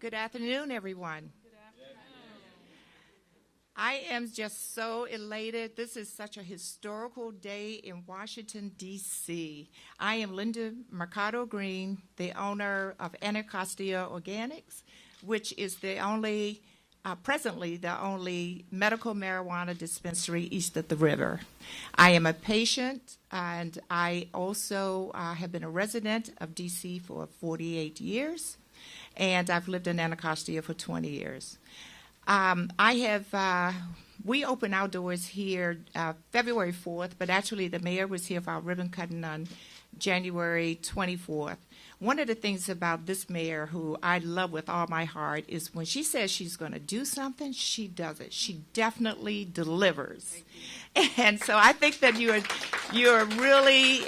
Good afternoon, everyone. Good afternoon. I am just so elated. This is such a historical day in Washington, D.C. I am Linda Mercado Green, the owner of Anacostia Organics, which is the only, presently the only medical marijuana dispensary east of the river. I am a patient, and I also have been a resident of D.C. for 48 years. And I've lived in Anacostia for 20 years. We opened our doors here February 4th, but actually the mayor was here for our ribbon cutting on January 24th. One of the things about this mayor, who I love with all my heart, is when she says she's going to do something, she does it. She definitely delivers. And so I think that you're really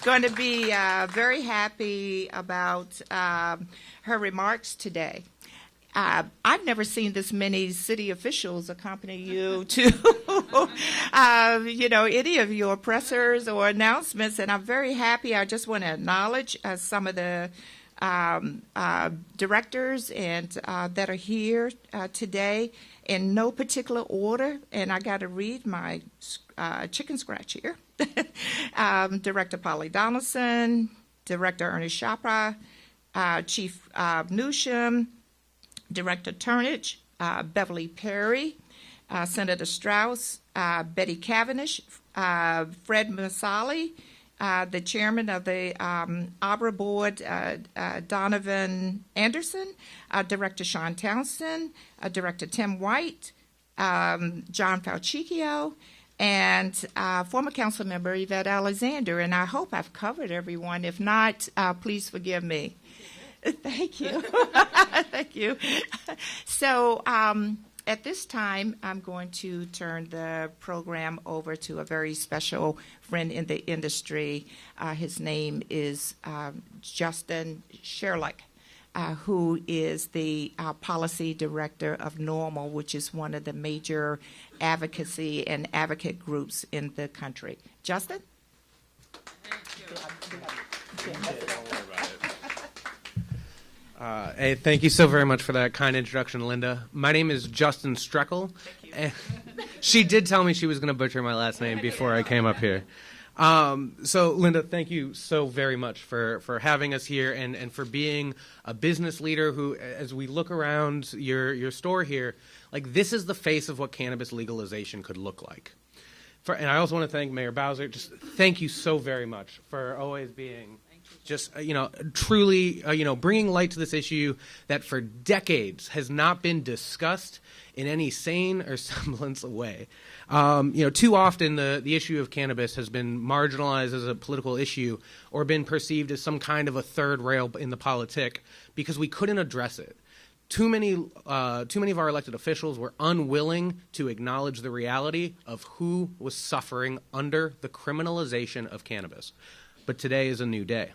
going to be very happy about her remarks today. I've never seen this many city officials accompany you to, any of your pressers or announcements, and I'm very happy. I just want to acknowledge some of the directors and that are here today in no particular order, and I got to read my chicken scratch here. Director Polly Donaldson, Director Ernest Chopra, Chief Newsham, Director Turnage, Beverly Perry, Senator Strauss, Betty Cavendish, Fred Masali, the chairman of the Arbor Board, Donovan Anderson, Director Sean Townsend, Director Tim White, John Falchicchio, and former council member Yvette Alexander. And I hope I've covered everyone. If not, please forgive me. Thank you. Thank you. So at this time, I'm going to turn the program over to a very special friend in the industry. His name is Justin Sherlock, who is the policy director of NORML, which is one of the major advocacy and advocate groups in the country. Justin? Hey, thank you so very much for that kind introduction, Linda. My name is Justin Streckel. She did tell me she was going to butcher my last name before I came up here. So, Linda, thank you so very much for having us here and for being a business leader who, as we look around your store here, like this is the face of what cannabis legalization could look like. And I also want to thank Mayor Bowser. Just thank you so very much for always being just, truly, bringing light to this issue that for decades has not been discussed in any sane or semblance of way. Too often the issue of cannabis has been marginalized as a political issue or been perceived as some kind of a third rail in the politic because we couldn't address it. Too many of our elected officials were unwilling to acknowledge the reality of who was suffering under the criminalization of cannabis. But today is a new day.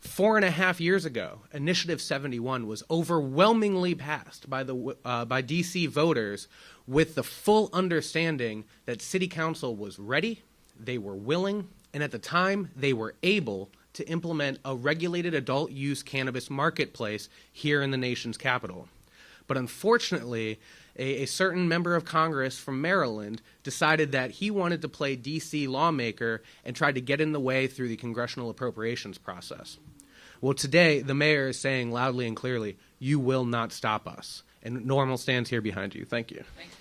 4.5 years ago, Initiative 71 was overwhelmingly passed by D.C. voters with the full understanding that City Council was ready, they were willing, and at the time they were able to implement a regulated adult use cannabis marketplace here in the nation's capital. But unfortunately, a certain member of Congress from Maryland decided that he wanted to play D.C. lawmaker and tried to get in the way through the congressional appropriations process. Well, today, the mayor is saying loudly and clearly, you will not stop us. And NORML stands here behind you. Thank you. Thank you.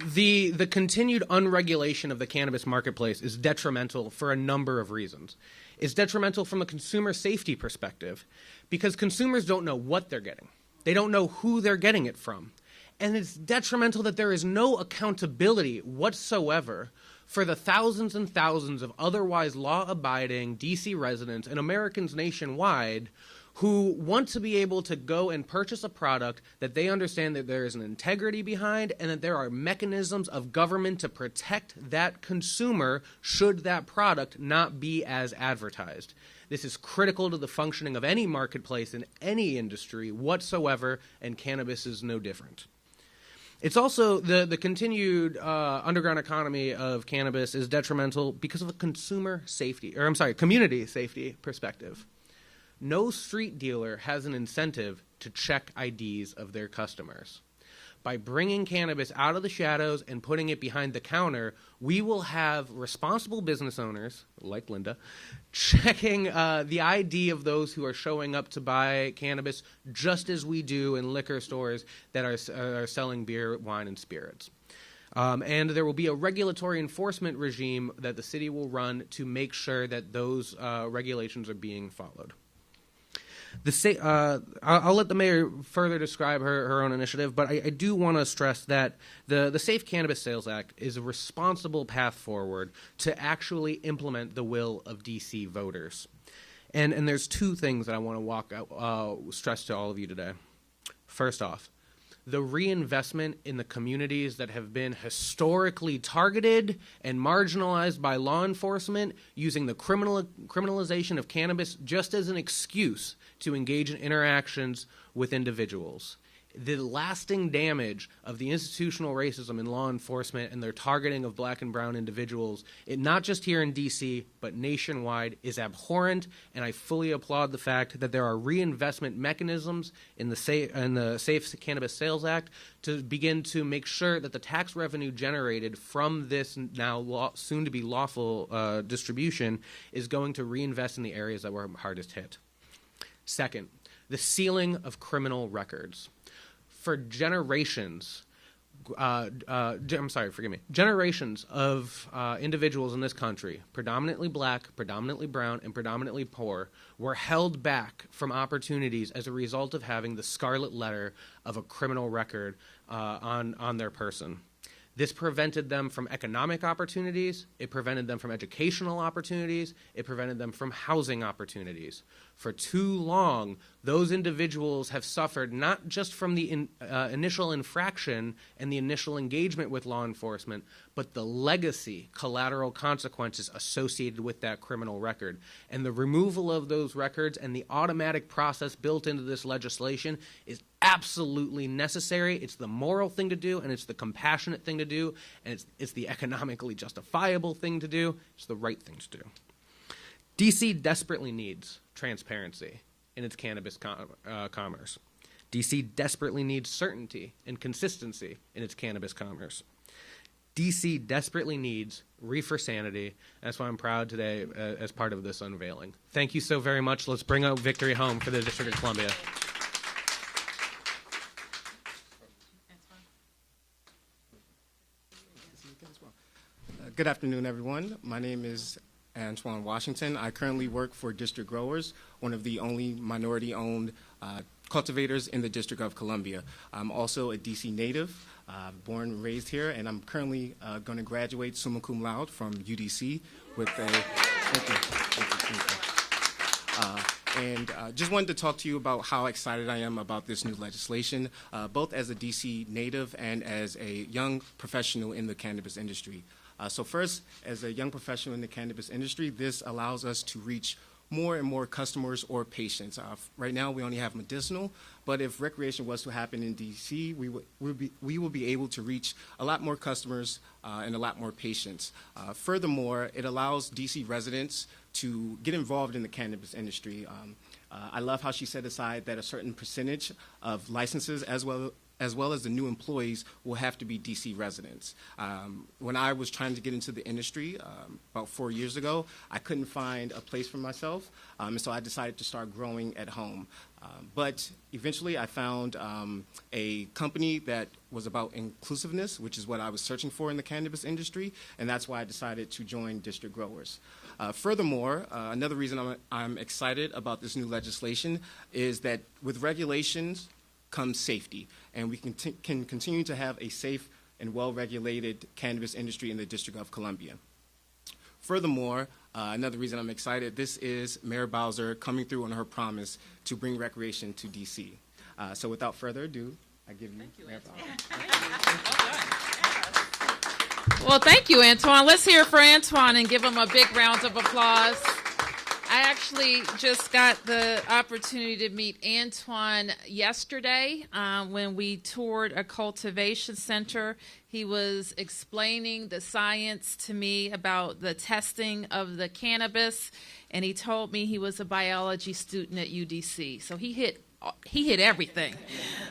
The continued unregulation of the cannabis marketplace is detrimental for a number of reasons. It's detrimental from a consumer safety perspective because consumers don't know what they're getting. They don't know who they're getting it from. And it's detrimental that there is no accountability whatsoever for the thousands and thousands of otherwise law-abiding D.C. residents and Americans nationwide who want to be able to go and purchase a product that they understand that there is an integrity behind and that there are mechanisms of government to protect that consumer should that product not be as advertised. This is critical to the functioning of any marketplace in any industry whatsoever, and cannabis is no different. It's also the continued underground economy of cannabis is detrimental because of a community safety perspective. no street dealer has an incentive to check IDs of their customers. By bringing cannabis out of the shadows and putting it behind the counter, we will have responsible business owners, like Linda, checking the ID of those who are showing up to buy cannabis, just as we do in liquor stores that are selling beer, wine, and spirits. And there will be a regulatory enforcement regime that the city will run to make sure that those regulations are being followed. I'll let the mayor further describe her own initiative, but I do want to stress that the Safe Cannabis Sales Act is a responsible path forward to actually implement the will of D.C. voters. And there's two things that I want to stress to all of you today. First off, the reinvestment in the communities that have been historically targeted and marginalized by law enforcement, using the criminalization of cannabis just as an excuse to engage in interactions with individuals. The lasting damage of the institutional racism in law enforcement and their targeting of black and brown individuals, not just here in D.C., but nationwide, is abhorrent, and I fully applaud the fact that there are reinvestment mechanisms in the Safe Cannabis Sales Act to begin to make sure that the tax revenue generated from this now soon-to-be lawful distribution is going to reinvest in the areas that were hardest hit. Second, the sealing of criminal records. For generations, generations of individuals in this country, predominantly black, predominantly brown, and predominantly poor, were held back from opportunities as a result of having the scarlet letter of a criminal record on their person. This prevented them from economic opportunities, it prevented them from educational opportunities, it prevented them from housing opportunities. For too long, those individuals have suffered not just from the initial infraction and the initial engagement with law enforcement, but the legacy collateral consequences associated with that criminal record. And the removal of those records and the automatic process built into this legislation is absolutely necessary. It's the moral thing to do, and it's the compassionate thing to do, and it's the economically justifiable thing to do. It's the right thing to do. D.C. desperately needs transparency in its cannabis commerce. D.C. desperately needs certainty and consistency in its cannabis commerce. D.C. desperately needs reefer sanity. That's why I'm proud today as part of this unveiling. Thank you so very much. Let's bring out victory home for the District of Columbia. Good afternoon, everyone. My name is Antoine Washington. I currently work for District Growers, one of the only minority-owned cultivators in the District of Columbia. I'm also a DC native, born and raised here, and I'm currently going to graduate summa cum laude from UDC with a... Just wanted to talk to you about how excited I am about this new legislation, both as a DC native and as a young professional in the cannabis industry. So first, as a young professional in the cannabis industry, this allows us to reach more and more customers or patients. Right now, we only have medicinal, but if recreation was to happen in DC, we will be able to reach a lot more customers and a lot more patients. Furthermore, it allows DC residents to get involved in the cannabis industry. I love how she set aside that a certain percentage of licenses as well as the new employees will have to be DC residents. When I was trying to get into the industry about 4 years ago, I couldn't find a place for myself, and so I decided to start growing at home. But eventually I found a company that was about inclusiveness, which is what I was searching for in the cannabis industry, and that's why I decided to join District Growers. Furthermore, another reason I'm excited about this new legislation is that with regulations comes safety, and we can continue to have a safe and well-regulated cannabis industry in the District of Columbia. Furthermore, another reason I'm excited, this is Mayor Bowser coming through on her promise to bring recreation to DC. So without further ado, I give you Mayor Bowser. Well, thank you, Antoine. Let's hear for Antoine and give him a big round of applause. I actually just got the opportunity to meet Antoine yesterday when we toured a cultivation center. He was explaining the science to me about the testing of the cannabis, and he told me he was a biology student at UDC. So he hit everything.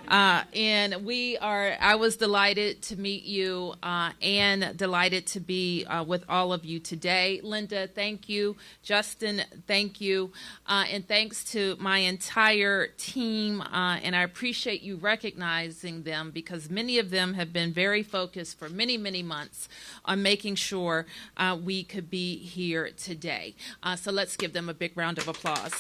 And I was delighted to meet you and delighted to be with all of you today. Linda, thank you. Justin, thank you. And thanks to my entire team. And I appreciate you recognizing them because many of them have been very focused for many, many months on making sure we could be here today. So let's give them a big round of applause.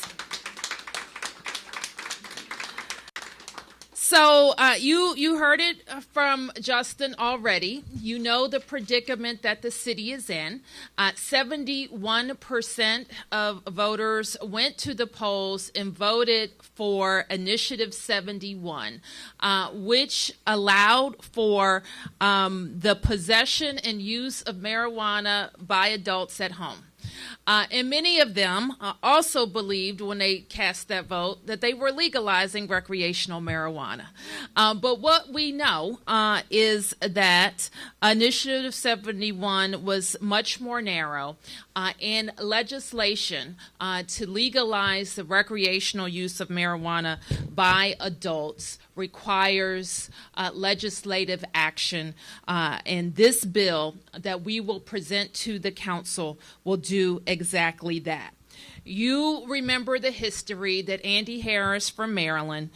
So you heard it from Justin already. You know the predicament that the city is in. 71% of voters went to the polls and voted for Initiative 71, which allowed for the possession and use of marijuana by adults at home. And many of them also believed when they cast that vote that they were legalizing recreational marijuana. But what we know is that Initiative 71 was much more narrow, and legislation to legalize the recreational use of marijuana by adults requires legislative action, and this bill that we will present to the council will do exactly that. You remember the history that Andy Harris from Maryland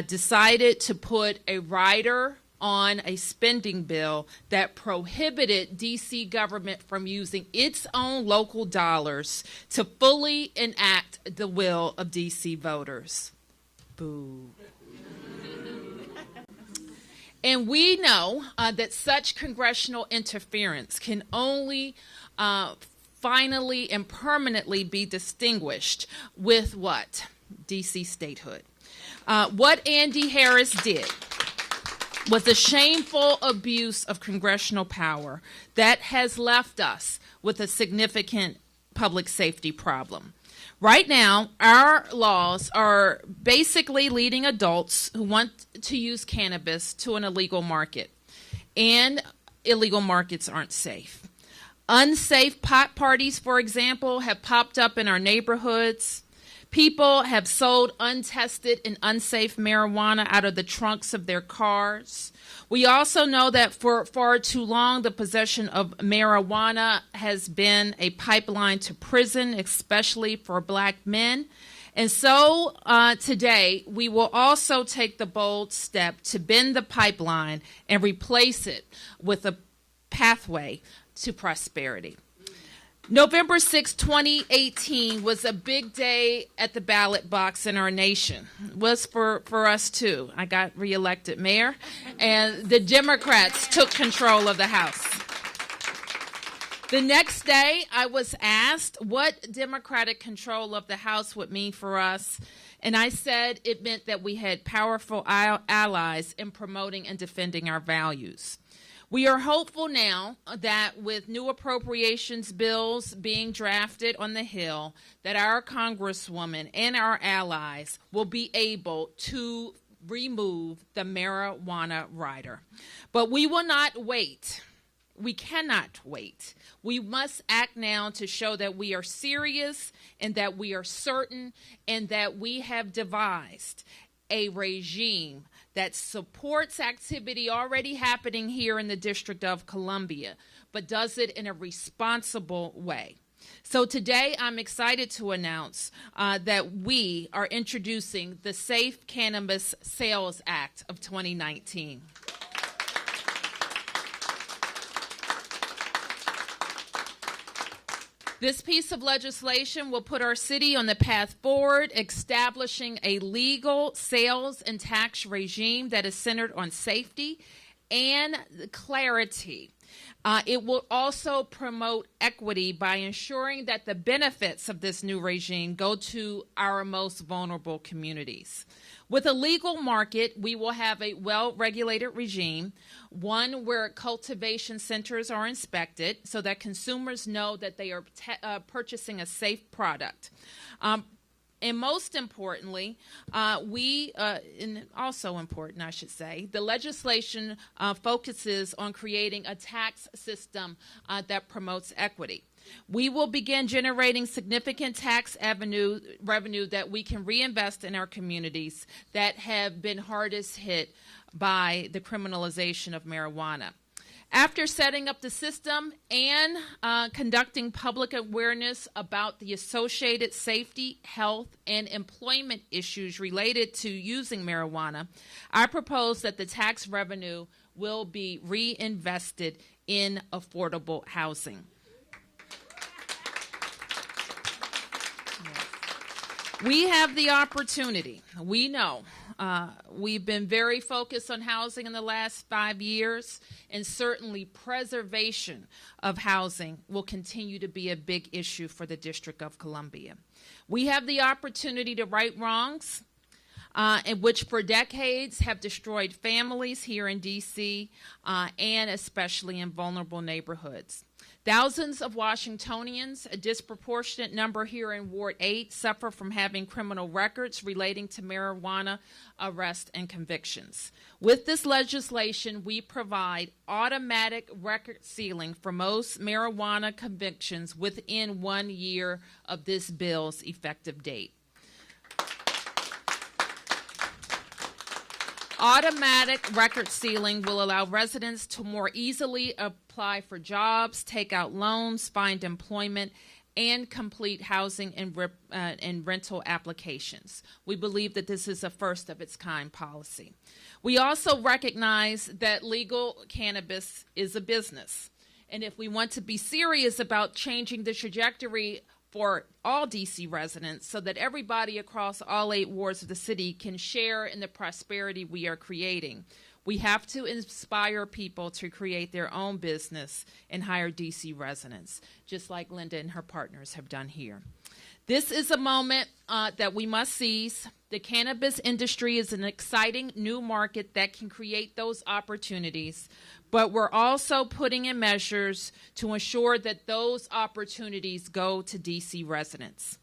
decided to put a rider on a spending bill that prohibited D.C. government from using its own local dollars to fully enact the will of D.C. voters. Boo. And we know that such congressional interference can only finally and permanently be distinguished with what? D.C. statehood. What Andy Harris did was a shameful abuse of congressional power that has left us with a significant public safety problem. Right now, our laws are basically leading adults who want to use cannabis to an illegal market, and illegal markets aren't safe. Unsafe pot parties, for example, have popped up in our neighborhoods. People have sold untested and unsafe marijuana out of the trunks of their cars. We also know that for far too long, the possession of marijuana has been a pipeline to prison, especially for black men. And so today, we will also take the bold step to bend the pipeline and replace it with a pathway to prosperity. November 6, 2018 was a big day at the ballot box in our nation. It was for us too. I got reelected mayor, and the Democrats took control of the House. The next day, I was asked what Democratic control of the House would mean for us, and I said it meant that we had powerful allies in promoting and defending our values. We are hopeful now that with new appropriations bills being drafted on the Hill, that our Congresswoman and our allies will be able to remove the marijuana rider. But we will not wait. We cannot wait. We must act now to show that we are serious and that we are certain and that we have devised a regime that supports activity already happening here in the District of Columbia, but does it in a responsible way. So today I'm excited to announce that we are introducing the Safe Cannabis Sales Act of 2019. This piece of legislation will put our city on the path forward, establishing a legal sales and tax regime that is centered on safety and clarity. It will also promote equity by ensuring that the benefits of this new regime go to our most vulnerable communities. With a legal market, we will have a well-regulated regime, one where cultivation centers are inspected so that consumers know that they are purchasing a safe product. And most importantly, and also important, I should say, the legislation focuses on creating a tax system that promotes equity. We will begin generating significant tax revenue that we can reinvest in our communities that have been hardest hit by the criminalization of marijuana. After setting up the system and conducting public awareness about the associated safety, health, and employment issues related to using marijuana, I propose that the tax revenue will be reinvested in affordable housing. We have the opportunity. We know we've been very focused on housing in the last 5 years, and certainly preservation of housing will continue to be a big issue for the District of Columbia. We have the opportunity to right wrongs, in which for decades have destroyed families here in D.C. And especially in vulnerable neighborhoods. Thousands of Washingtonians, a disproportionate number here in Ward 8, suffer from having criminal records relating to marijuana arrests and convictions. With this legislation, we provide automatic record sealing for most marijuana convictions within 1 year of this bill's effective date. Automatic record sealing will allow residents to more easily apply for jobs, take out loans, find employment, and complete housing and rental applications. We believe that this is a first of its kind policy. We also recognize that legal cannabis is a business. And if we want to be serious about changing the trajectory for all D.C. residents so that everybody across all 8 wards of the city can share in the prosperity we are creating, we have to inspire people to create their own business and hire D.C. residents, just like Linda and her partners have done here. This is a moment that we must seize. The cannabis industry is an exciting new market that can create those opportunities, but we're also putting in measures to ensure that those opportunities go to D.C. residents.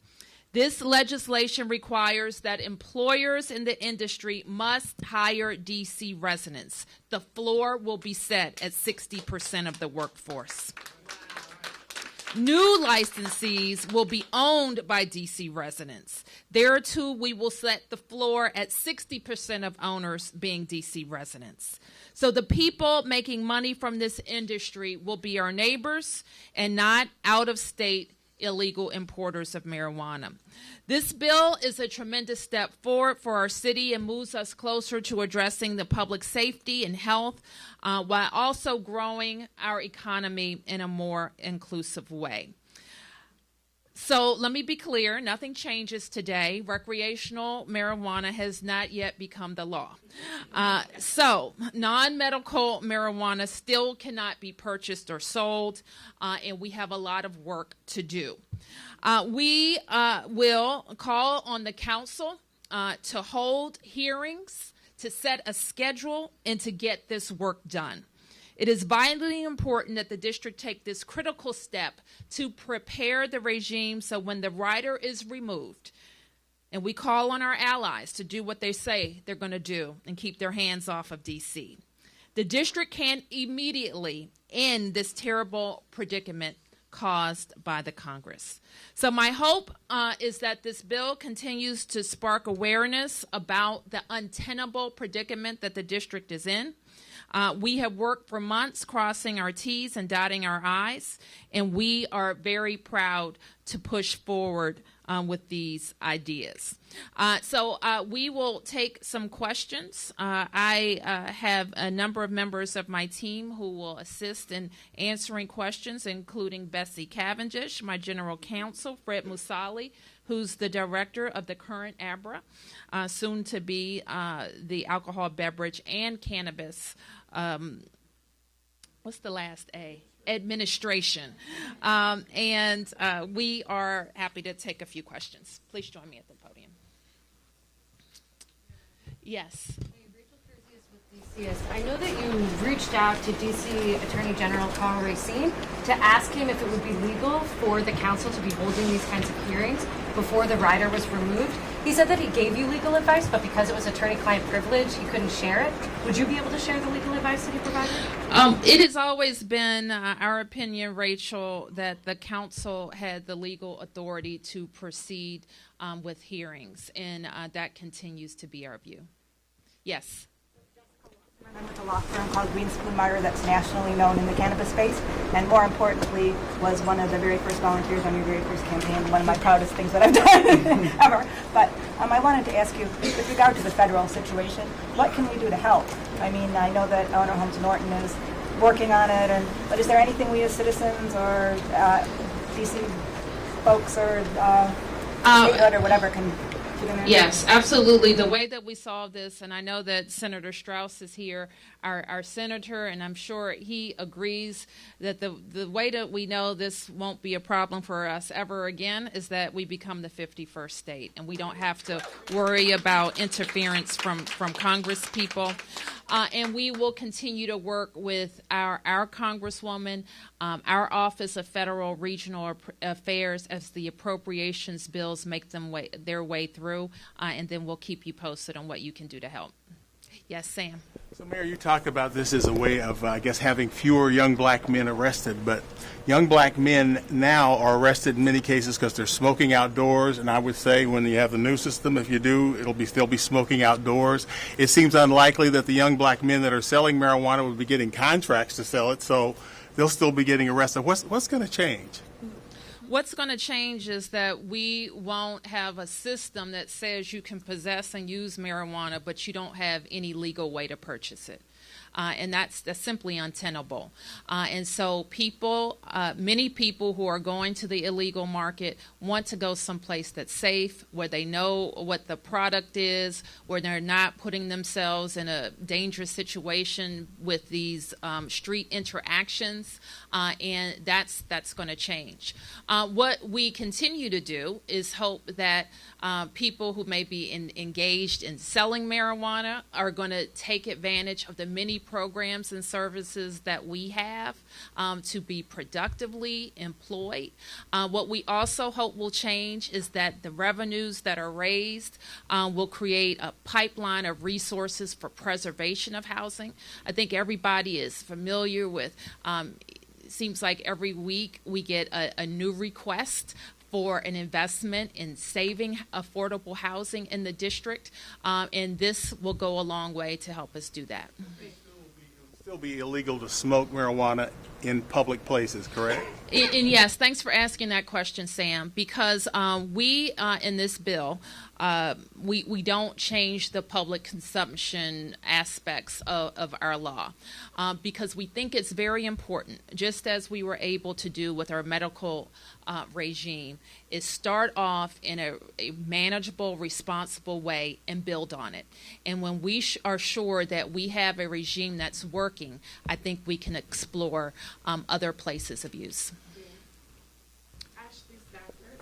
This legislation requires that employers in the industry must hire D.C. residents. The floor will be set at 60% of the workforce. New licensees will be owned by D.C. residents. There, too, we will set the floor at 60% of owners being D.C. residents. So the people making money from this industry will be our neighbors and not out-of-state illegal importers of marijuana. This bill is a tremendous step forward for our city and moves us closer to addressing the public safety and health while also growing our economy in a more inclusive way. So let me be clear, nothing changes today. Recreational marijuana has not yet become the law. So non-medical marijuana still cannot be purchased or sold, and we have a lot of work to do. We will call on the council to hold hearings, to set a schedule, and to get this work done. It is vitally important that the district take this critical step to prepare the regime so when the rider is removed, and we call on our allies to do what they say they're going to do and keep their hands off of D.C., the district can immediately end this terrible predicament caused by the Congress. So my hope is that this bill continues to spark awareness about the untenable predicament that the district is in. We have worked for months crossing our T's and dotting our I's, and we are very proud to push forward with these ideas. So we will take some questions. I have a number of members of my team who will assist in answering questions, including Bessie Cavendish, my general counsel, Fred Musali, who's the director of the current ABRA, soon to be the Alcohol, Beverage, and Cannabis what's the last A? Administration. And we are happy to take a few questions. Please join me at the podium. Yes. I know that you reached out to D.C. Attorney General Karl Racine to ask him if it would be legal for the council to be holding these kinds of hearings before the rider was removed. He said that he gave you legal advice, but because it was attorney-client privilege, he couldn't share it. Would you be able to share the legal advice that he provided? It has always been our opinion, Rachel, that the council had the legal authority to proceed with hearings, and that continues to be our view. Yes. I'm with a law firm called Green Spoonmeyer that's nationally known in the cannabis space, and more importantly, was one of the very first volunteers on your very first campaign, one of my proudest things that I've done ever. But I wanted to ask you, with regard to the federal situation, what can we do to help? I mean, I know that Eleanor Holmes Norton is working on it, but is there anything we as citizens or DC folks or statehood or whatever can do? Yes, absolutely. The way that we solve this, and I know that Senator Strauss is here, our senator, and I'm sure he agrees that the way that we know this won't be a problem for us ever again is that we become the 51st state, and we don't have to worry about interference from Congress people. And we will continue to work with our Congresswoman, our Office of Federal Regional Affairs as the appropriations bills make their way through, and then we'll keep you posted on what you can do to help. Yes, Sam. So, Mayor, you talked about this as a way of, I guess, having fewer young black men arrested, but young black men now are arrested in many cases because they're smoking outdoors, and I would say when you have the new system, if you do, they'll be smoking outdoors. It seems unlikely that the young black men that are selling marijuana will be getting contracts to sell it, so they'll still be getting arrested. What's going to change? What's going to change is that we won't have a system that says you can possess and use marijuana, but you don't have any legal way to purchase it. And that's simply untenable. And so many people who are going to the illegal market want to go someplace that's safe, where they know what the product is, where they're not putting themselves in a dangerous situation with these street interactions, and that's going to change. What we continue to do is hope that people who may be engaged in selling marijuana are going to take advantage of the many programs and services that we have to be productively employed. What we also hope will change is that the revenues that are raised will create a pipeline of resources for preservation of housing. I think everybody is familiar with it seems like every week we get a new request for an investment in saving affordable housing in the district, and this will go a long way to help us do that. It will still be illegal to smoke marijuana in public places, correct? And yes, thanks for asking that question, Sam, because we, in this bill, we don't change the public consumption aspects of our law because we think it's very important, just as we were able to do with our medical regime, is start off in a manageable, responsible way and build on it. And when we are sure that we have a regime that's working, I think we can explore other places of use.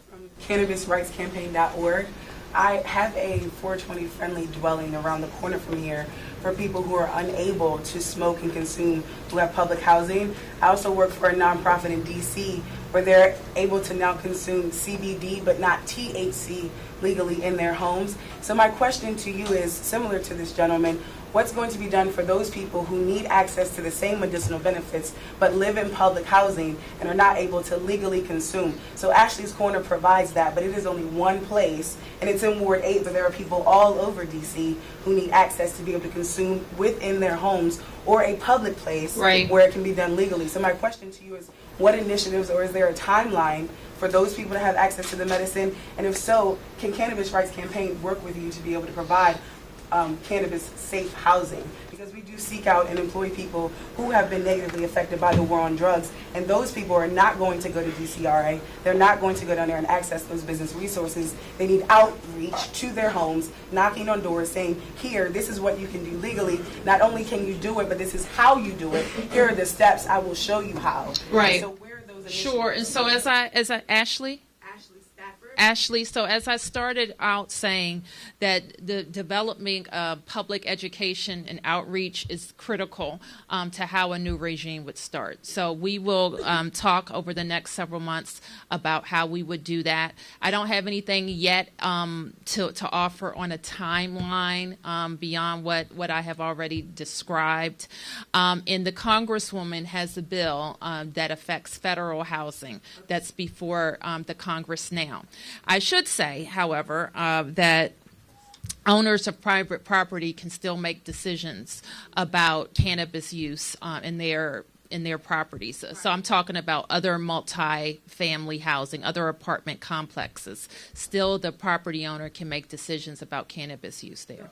From CannabisRightsCampaign.org. I have a 420 friendly dwelling around the corner from here for people who are unable to smoke and consume, who have public housing. I also work for a nonprofit in DC where they're able to now consume CBD but not THC legally in their homes. So my question to you is similar to this gentleman. What's going to be done for those people who need access to the same medicinal benefits but live in public housing and are not able to legally consume? So Ashley's Corner provides that, but it is only one place, and it's in Ward 8, but there are people all over DC who need access to be able to consume within their homes or a public place where it can be done legally. So my question to you is, what initiatives, or is there a timeline for those people to have access to the medicine? And if so, can Cannabis Rights Campaign work with you to be able to provide cannabis safe housing, because we do seek out and employ people who have been negatively affected by the war on drugs, and those people are not going to go to DCRA. They're not going to go down there and access those business resources. They need outreach to their homes, knocking on doors, saying, here, this is what you can do legally. Not only can you do it, but this is how you do it. Here are the steps. I will show you how. Right. So where are those Sure. And so as I Ashley, so as I started out saying that the development of public education and outreach is critical to how a new regime would start. So we will talk over the next several months about how we would do that. I don't have anything yet to offer on a timeline beyond what I have already described. And the Congresswoman has a bill that affects federal housing that's before the Congress now. I should say, however, that owners of private property can still make decisions about cannabis use in their properties. So I'm talking about other multi-family housing, other apartment complexes. Still, the property owner can make decisions about cannabis use there.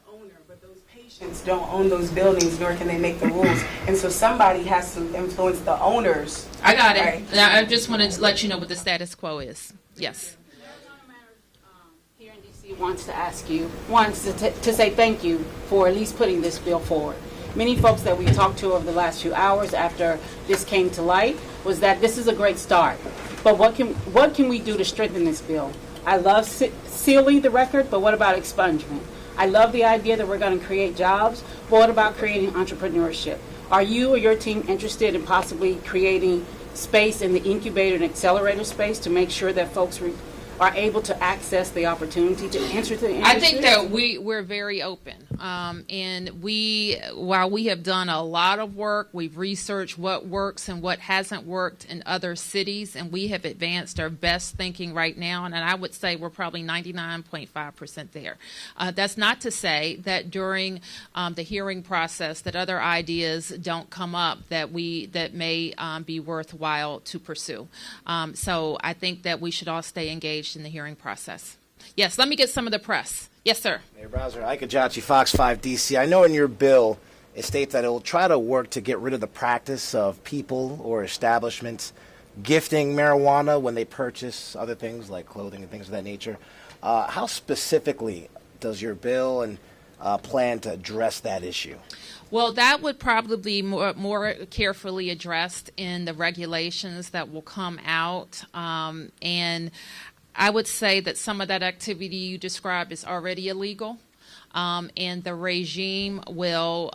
Patients don't own those buildings, nor can they make the rules, and so somebody has to influence the owners. I got it. Right? Now, I just wanted to let you know what the status quo is. Yes. Wants to say thank you for at least putting this bill forward. Many folks that we talked to over the last few hours after this came to light was that this is a great start. But what can we do to strengthen this bill? I love sealing the record, but what about expungement? I love the idea that we're going to create jobs, but what about creating entrepreneurship? Are you or your team interested in possibly creating space in the incubator and accelerator space to make sure that folks are able to access the opportunity to enter the industry? I think that we're very open. And while we have done a lot of work, we've researched what works and what hasn't worked in other cities, and we have advanced our best thinking right now, and I would say we're probably 99.5% there. That's not to say that during the hearing process that other ideas don't come up that may be worthwhile to pursue. So I think that we should all stay engaged in the hearing process. Yes, let me get some of the press. Yes, sir. Mayor Bowser, Ike Ajachi, Fox 5 DC. I know in your bill it states that it will try to work to get rid of the practice of people or establishments gifting marijuana when they purchase other things like clothing and things of that nature. How specifically does your bill and plan to address that issue? Well, that would probably be more carefully addressed in the regulations that will come out. And I would say that some of that activity you described is already illegal. And the regime will,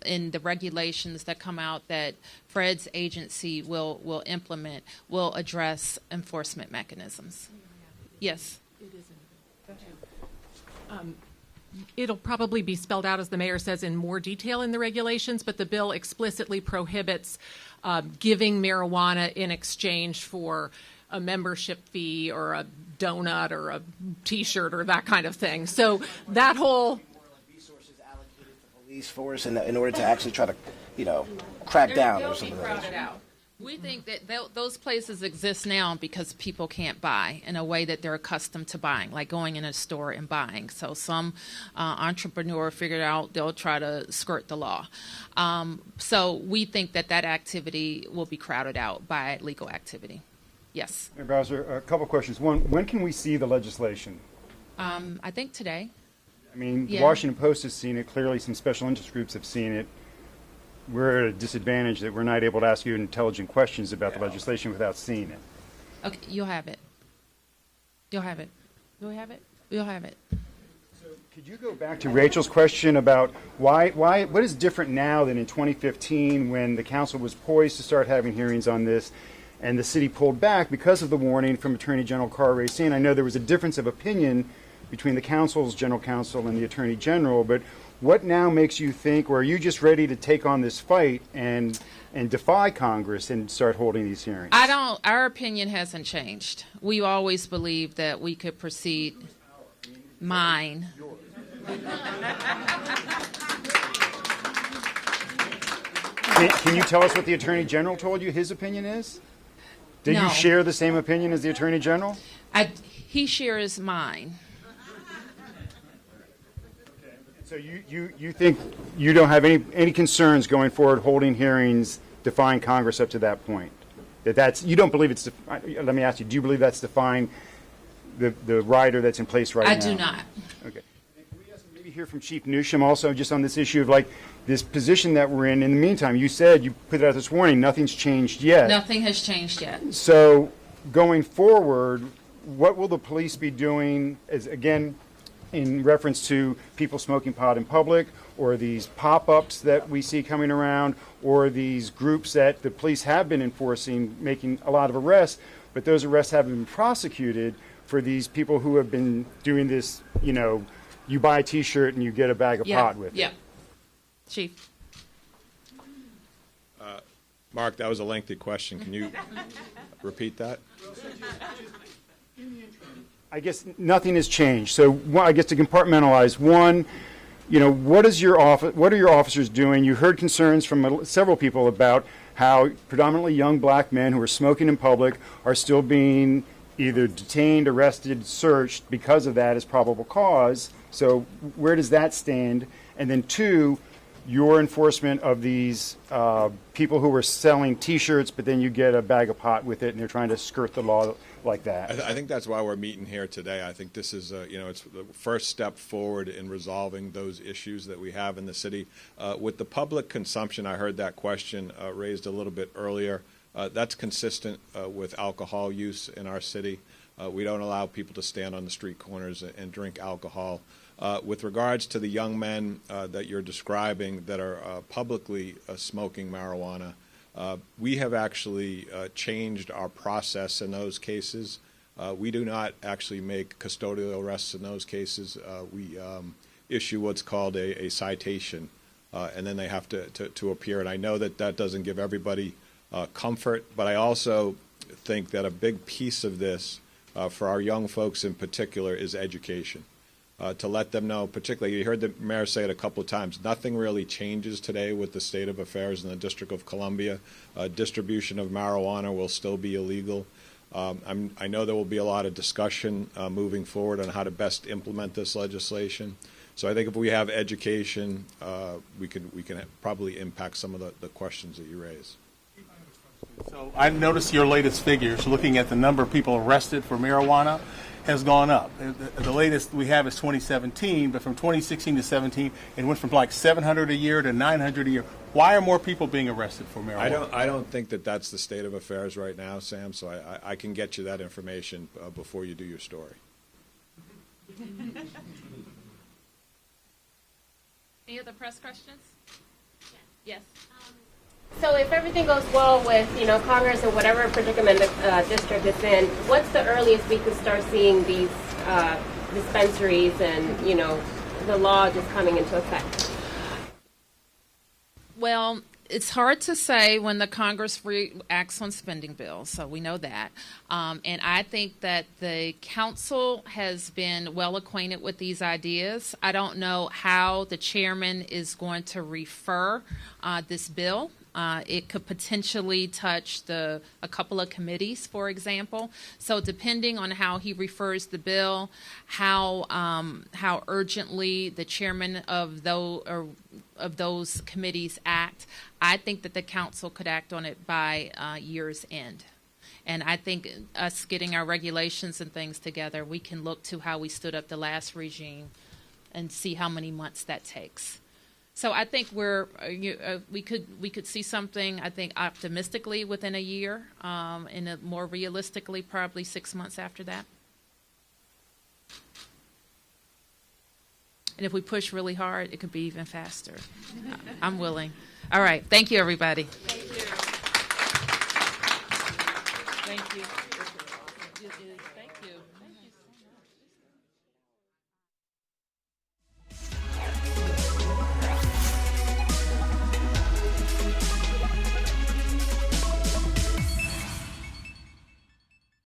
in the regulations that come out that Fred's agency will implement, will address enforcement mechanisms. Yes? It is. It'll probably be spelled out, as the mayor says, in more detail in the regulations, but the bill explicitly prohibits giving marijuana in exchange for a membership fee or a donut or a T-shirt or that kind of thing. So that whole resources allocated to police force in order to actually try to, crack down or something like that. We think that those places exist now because people can't buy in a way that they're accustomed to buying, like going in a store and buying. So some entrepreneur figured out they'll try to skirt the law. So we think that activity will be crowded out by legal activity. Yes. Mayor Bowser, a couple questions. One, when can we see the legislation? I think today. I mean, Yeah. The Washington Post has seen it. Clearly, some special interest groups have seen it. We're at a disadvantage that we're not able to ask you intelligent questions about the legislation without seeing it. Okay, you'll have it. You'll have it. You'll have it. You'll have it. So, could you go back to Rachel's question about what is different now than in 2015 when the council was poised to start having hearings on this, and the city pulled back because of the warning from Attorney General Carl Racine? I know there was a difference of opinion between the council's general counsel and the Attorney General, but what now makes you think, or are you just ready to take on this fight and defy Congress and start holding these hearings? Our opinion hasn't changed. We always believed that we could proceed. Mine. Can you tell us what the Attorney General told you his opinion is? Did No. you share the same opinion as the Attorney General? He shares mine. So you think you don't have any concerns going forward holding hearings defying Congress up to that point? You don't believe it's, let me ask you, do you believe that's defying the rider that's in place right now? I do not. Okay. Can we maybe hear from Chief Newsham also just on this issue of like this position that we're in? In the meantime, you said, you put it out this morning, nothing's changed yet. Nothing has changed yet. So going forward, what will the police be doing as, again, in reference to people smoking pot in public, or these pop-ups that we see coming around, or these groups that the police have been enforcing, making a lot of arrests, but those arrests haven't been prosecuted for these people who have been doing this, you buy a T-shirt and you get a bag of pot with it. Yeah. Chief. Mark, that was a lengthy question. Can you repeat that? I guess nothing has changed. So I guess to compartmentalize, one, what are your officers doing? You heard concerns from several people about how predominantly young black men who are smoking in public are still being either detained, arrested, searched because of that as probable cause. So where does that stand? And then two, your enforcement of these people who are selling T-shirts, but then you get a bag of pot with it and they're trying to skirt the law like that. I think that's why we're meeting here today. I think this is, it's the first step forward in resolving those issues that we have in the city. With the public consumption, I heard that question raised a little bit earlier. That's consistent with alcohol use in our city. We don't allow people to stand on the street corners and drink alcohol. With regards to the young men that you're describing that are publicly smoking marijuana, we have actually changed our process in those cases. We do not actually make custodial arrests in those cases. We issue what's called a citation, and then they have to appear. And I know that doesn't give everybody comfort, but I also think that a big piece of this, for our young folks in particular, is education. To let them know, particularly, you heard the mayor say it a couple of times, nothing really changes today with the state of affairs in the District of Columbia. Distribution of marijuana will still be illegal. I know there will be a lot of discussion moving forward on how to best implement this legislation. So I think if we have education, we can probably impact some of the questions that you raise. So I noticed your latest figures, looking at the number of people arrested for marijuana, has gone up. The latest we have is 2017, but from 2016 to 17, it went from like 700 a year to 900 a year. Why are more people being arrested for marijuana? I don't think that's the state of affairs right now, Sam, so I can get you that information before you do your story. Any other press questions? Yes. So if everything goes well with, Congress and whatever predicament the district is in, what's the earliest we could start seeing these dispensaries and, the law just coming into effect? Well, it's hard to say when the Congress acts on spending bills, so we know that. And I think that the council has been well acquainted with these ideas. I don't know how the chairman is going to refer this bill. It could potentially touch a couple of committees, for example. So depending on how he refers the bill, how urgently the chairman of those committees act, I think that the council could act on it by year's end. And I think us getting our regulations and things together, we can look to how we stood up the last regime and see how many months that takes. So I think we could see something, I think, optimistically within a year, and more realistically probably 6 months after that. And if we push really hard, it could be even faster. I'm willing. All right. Thank you, everybody. Thank you. Thank you.